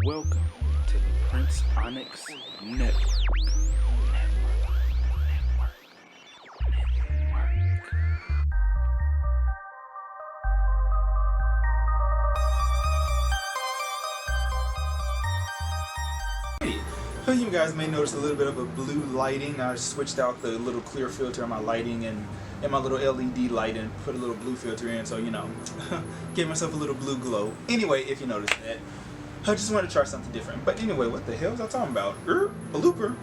Welcome to the PrinceOnyx Network. You guys may notice a little bit of a blue lighting. I switched out the little clear filter on my lighting and my little LED light and put a little blue filter in, so gave myself a little blue glow. Anyway, if you notice that, I just want to try something different. But anyway, what the hell was I talking about? A looper.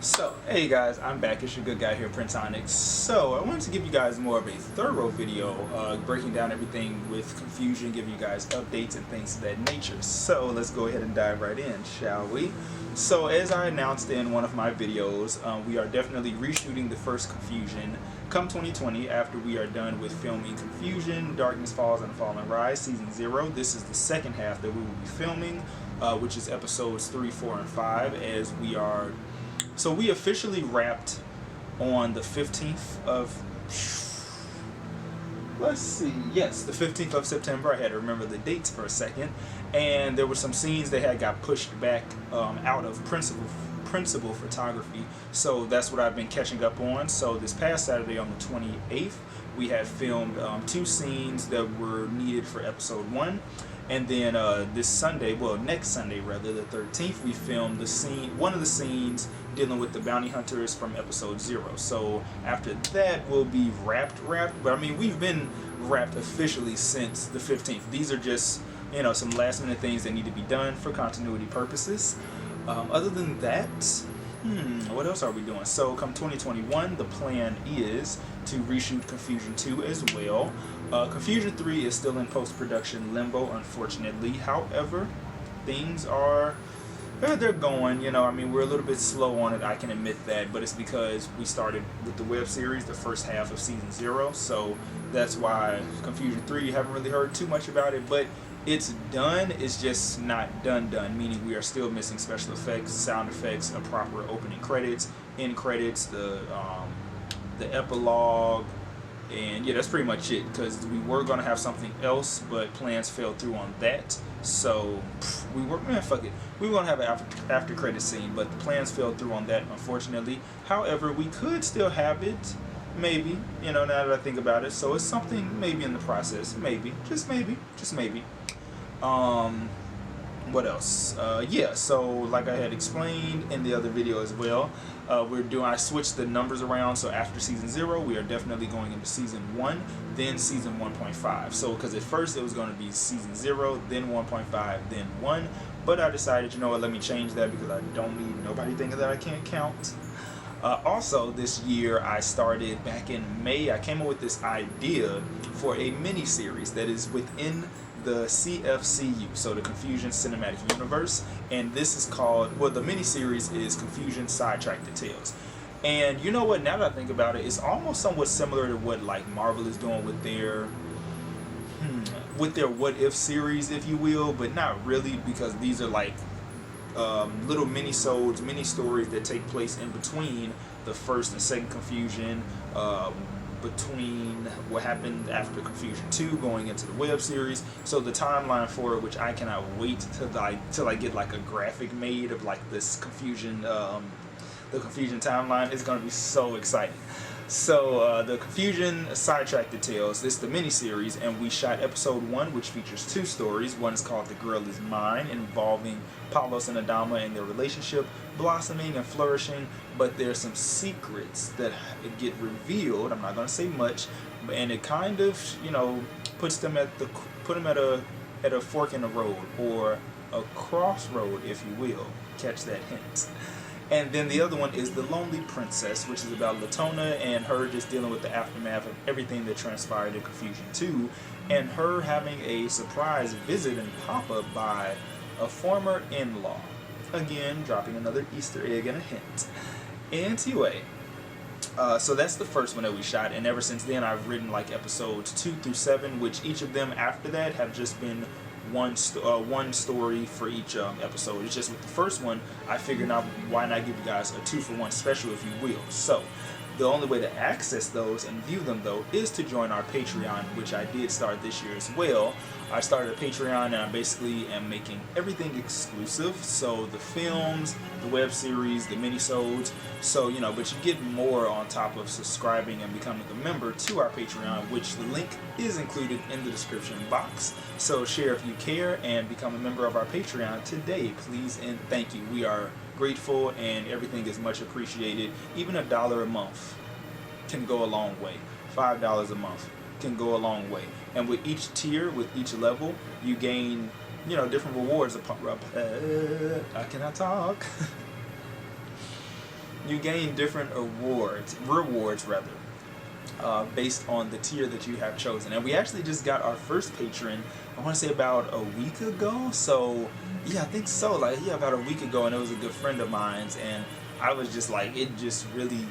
So, hey guys, I'm back. It's your good guy here, PrinceOnyx. So, I wanted to give you guys more of a thorough video, breaking down everything with confusion, giving you guys updates and things of that nature. So, let's go ahead and dive right in, shall we? So, as I announced in one of my videos, we are definitely reshooting the first Confusion come 2020 after we are done with filming Confusion, Darkness Falls and Fall and Rise Season 0. This is the second half that we will be filming, which is episodes 3, 4, and 5, as we are... So we officially wrapped on the 15th of, let's see, yes, the 15th of September. I had to remember the dates for a second. And there were some scenes that had got pushed back out of principal photography. So that's what I've been catching up on. So this past Saturday on the 28th, we had filmed 2 scenes that were needed for episode 1. And then this Sunday, well, next Sunday rather, the 13th, we filmed one of the scenes dealing with the bounty hunters from episode 0. So after that, we'll be wrapped. But I mean, we've been wrapped officially since the 15th. These are just, some last minute things that need to be done for continuity purposes. Other than that, what else are we doing? So come 2021, the plan is to reshoot Confusion 2 as well. Confusion 3 is still in post-production limbo, unfortunately. However, things are, they're going, I mean, we're a little bit slow on it, I can admit that, but it's because we started with the web series, the first half of season 0, so that's why Confusion 3, you haven't really heard too much about it, but it's done, it's just not done, meaning we are still missing special effects, sound effects, a proper opening credits, end credits, the epilogue, and yeah, that's pretty much it, because we were going to have something else, but plans fell through on that, so we were, fuck it, we were going to have an after credit scene, but the plans fell through on that, unfortunately. However, we could still have it, maybe, now that I think about it, so it's something maybe in the process, maybe, just maybe. What else? Yeah, so like I had explained in the other video as well, I switched the numbers around, so after season 0, we are definitely going into season 1, then season 1.5. So, because at first it was going to be season 0, then 1.5, then 1, but I decided, let me change that because I don't need nobody thinking that I can't count. Also, this year I started back in May, I came up with this idea for a mini-series that is within the CFCU, so the Confusion Cinematic Universe, and this is called, well, the mini-series is Confusion Sidetracked Tales. And you know what, now that I think about it, it's almost somewhat similar to what like Marvel is doing with their What If series, if you will, but not really, because these are like little mini stories that take place in between the first and second Confusion, between what happened after Confusion 2 going into the web series. So the timeline for it, which I cannot wait till I get like a graphic made of like this Confusion, the Confusion timeline, is going to be so exciting. So the Confusion Sidetracked Tales, this is the mini-series, and we shot episode 1, which features 2 stories. One is called The Girl Is Mine, involving Paulos and Adama and their relationship blossoming and flourishing, but there's some secrets that get revealed. I'm not going to say much, and it kind of, puts them at a fork in the road, or a crossroad, if you will. Catch that hint. And then the other one is The Lonely Princess, which is about Latona and her just dealing with the aftermath of everything that transpired in Confusion 2, and her having a surprise visit and pop-up by a former in-law. Again, dropping another Easter egg and a hint. Anyway, so that's the first one that we shot, and ever since then I've written like episodes 2 through 7, which each of them after that have just been one story for each episode. It's just with the first one, I figured out why not give you guys a 2-for-1 special, if you will. So The only way to access those and view them, though, is to join our Patreon, which I did start this year as well. I started a Patreon, and I basically am making everything exclusive. So the films, the web series, the minisodes. So, you know, but you get more on top of subscribing and becoming a member to our Patreon, which the link is included in the description box. So share if you care and become a member of our Patreon today, please and thank you. We are grateful, and everything is much appreciated. Even $1 a month can go a long way. $5 a month can go a long way. And with each tier, with each level, you gain, you know, different rewards. I cannot talk. You gain different rewards rather, based on the tier that you have chosen. And we actually just got our first patron, I want to say about a week ago. So yeah, I think so. Like, yeah, about a week ago, and it was a good friend of mine's, and I was just like, it just really,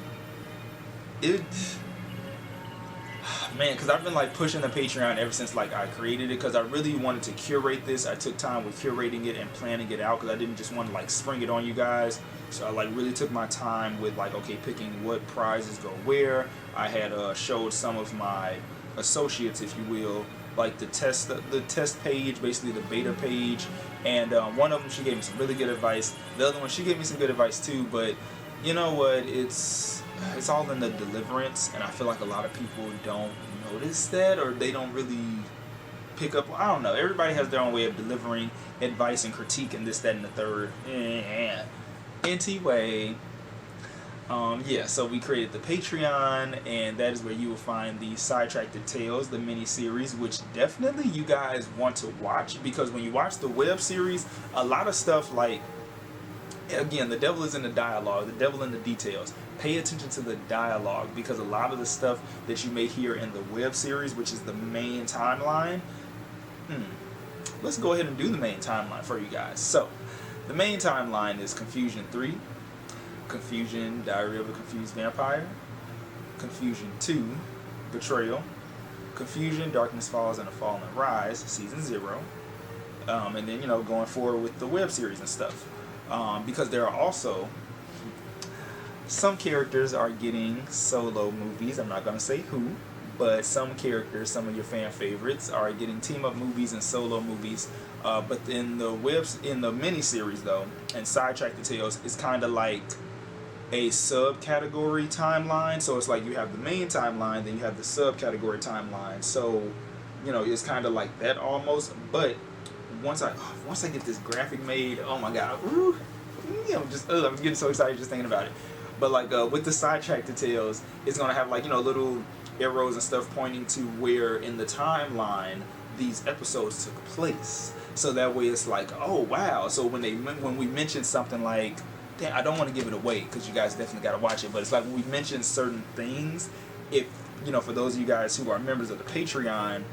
man, because I've been like pushing the Patreon ever since like I created it, because I really wanted to curate this. I took time with curating it and planning it out, because I didn't just want to like spring it on you guys. So I like really took my time with like, okay, picking what prizes go where. I had showed some of my associates, if you will, like the test page, basically the beta page, and one of them, she gave me some really good advice. The other one, she gave me some good advice too, but you know what, it's all in the deliverance, and I feel like a lot of people don't notice that, or they don't really pick up. I don't know, everybody has their own way of delivering advice and critique and this, that, and the third. Anyway, yeah, so we created the Patreon, and that is where you will find the Sidetracked Tales, the mini-series, which definitely you guys want to watch, because when you watch the web series, a lot of stuff, like, again, the devil is in the dialogue, the devil in the details. Pay attention to the dialogue, because a lot of the stuff that you may hear in the web series, which is the main timeline, let's go ahead and do the main timeline for you guys. So, the main timeline is Confusion 3, Confusion, Diary of a Confused Vampire, Confusion 2, Betrayal, Confusion, Darkness Falls and a Fallen Rise, Season 0, and then, you know, going forward with the web series and stuff. Because there are also some characters are getting solo movies. I'm not going to say who, but some characters, some of your fan favorites, are getting team-up movies and solo movies. But in the mini-series, though, and Sidetracked Tales, it's kind of like a subcategory timeline. So it's like you have the main timeline, then you have the subcategory timeline. So, you know, it's kind of like that almost. But once I get this graphic made, oh my god, ooh, you know, I'm getting so excited just thinking about it. But like with the Sidetracked Tales, it's gonna have, like, you know, little arrows and stuff pointing to where in the timeline these episodes took place. So that way it's like, oh wow. So when we mention something like, damn, I don't want to give it away because you guys definitely got to watch it, but it's like when we mention certain things, if, you know, for those of you guys who are members of the Patreon,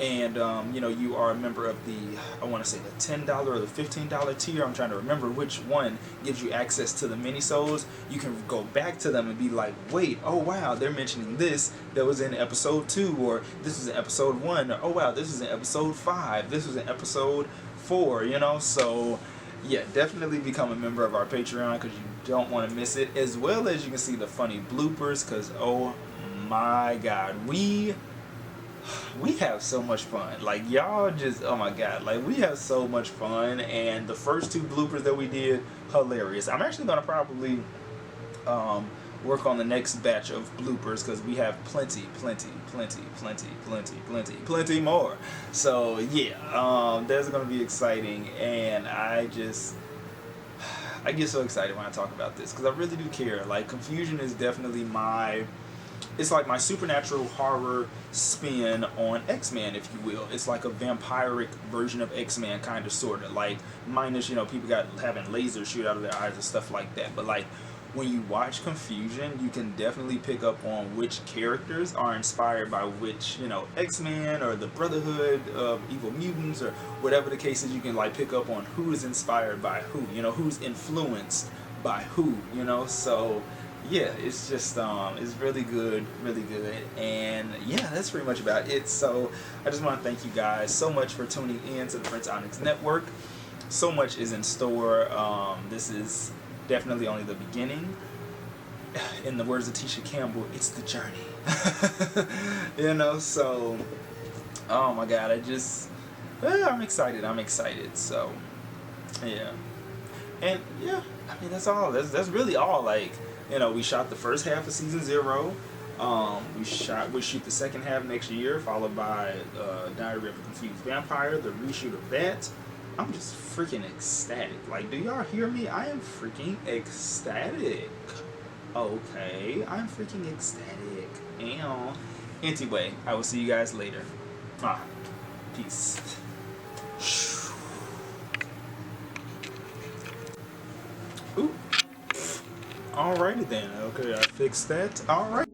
and you know, you are a member of the, I want to say the $10 or the $15 tier, I'm trying to remember which one gives you access to the minisodes, you can go back to them and be like, wait, oh wow, they're mentioning this that was in episode 2, or this was in episode 1, or oh wow, this was in episode 5, this was in episode 4, you know. So yeah, definitely become a member of our Patreon, because you don't want to miss it, as well as you can see the funny bloopers, because oh my god, we have so much fun. Like, y'all just, oh my god, like, we have so much fun. And the first 2 bloopers that we did, hilarious. I'm actually gonna probably work on the next batch of bloopers, because we have plenty more. So yeah, that's gonna be exciting, and I get so excited when I talk about this, because I really do care. Like, Confusion is definitely it's like my supernatural horror spin on X-Men, if you will. It's like a vampiric version of X-Men, kind of, sort of, like, minus, you know, people having lasers shoot out of their eyes and stuff like that. But like, when you watch Confusion, you can definitely pick up on which characters are inspired by which, you know, X-Men or the Brotherhood of Evil Mutants, or whatever the case is. You can like pick up on who is inspired by who, you know, who's influenced by who, you know. So yeah, it's just it's really good, and yeah, that's pretty much about it. So I just want to thank you guys so much for tuning in to the PrinceOnyx Network. So much is in store. This is definitely only the beginning. in the words of Tisha Campbell, it's the journey. You know, so oh my god, I'm excited. So yeah. And yeah, I mean that's all. That's really all. Like, you know, we shot the first half of season 0. We shoot the second half next year, followed by Diary of a Confused Vampire, the reshoot of that. I'm just freaking ecstatic. Like, do y'all hear me? I am freaking ecstatic. Okay, I'm freaking ecstatic. And anyway, I will see you guys later. Peace. Ooh. Alrighty then. Okay, I fixed that. Alright.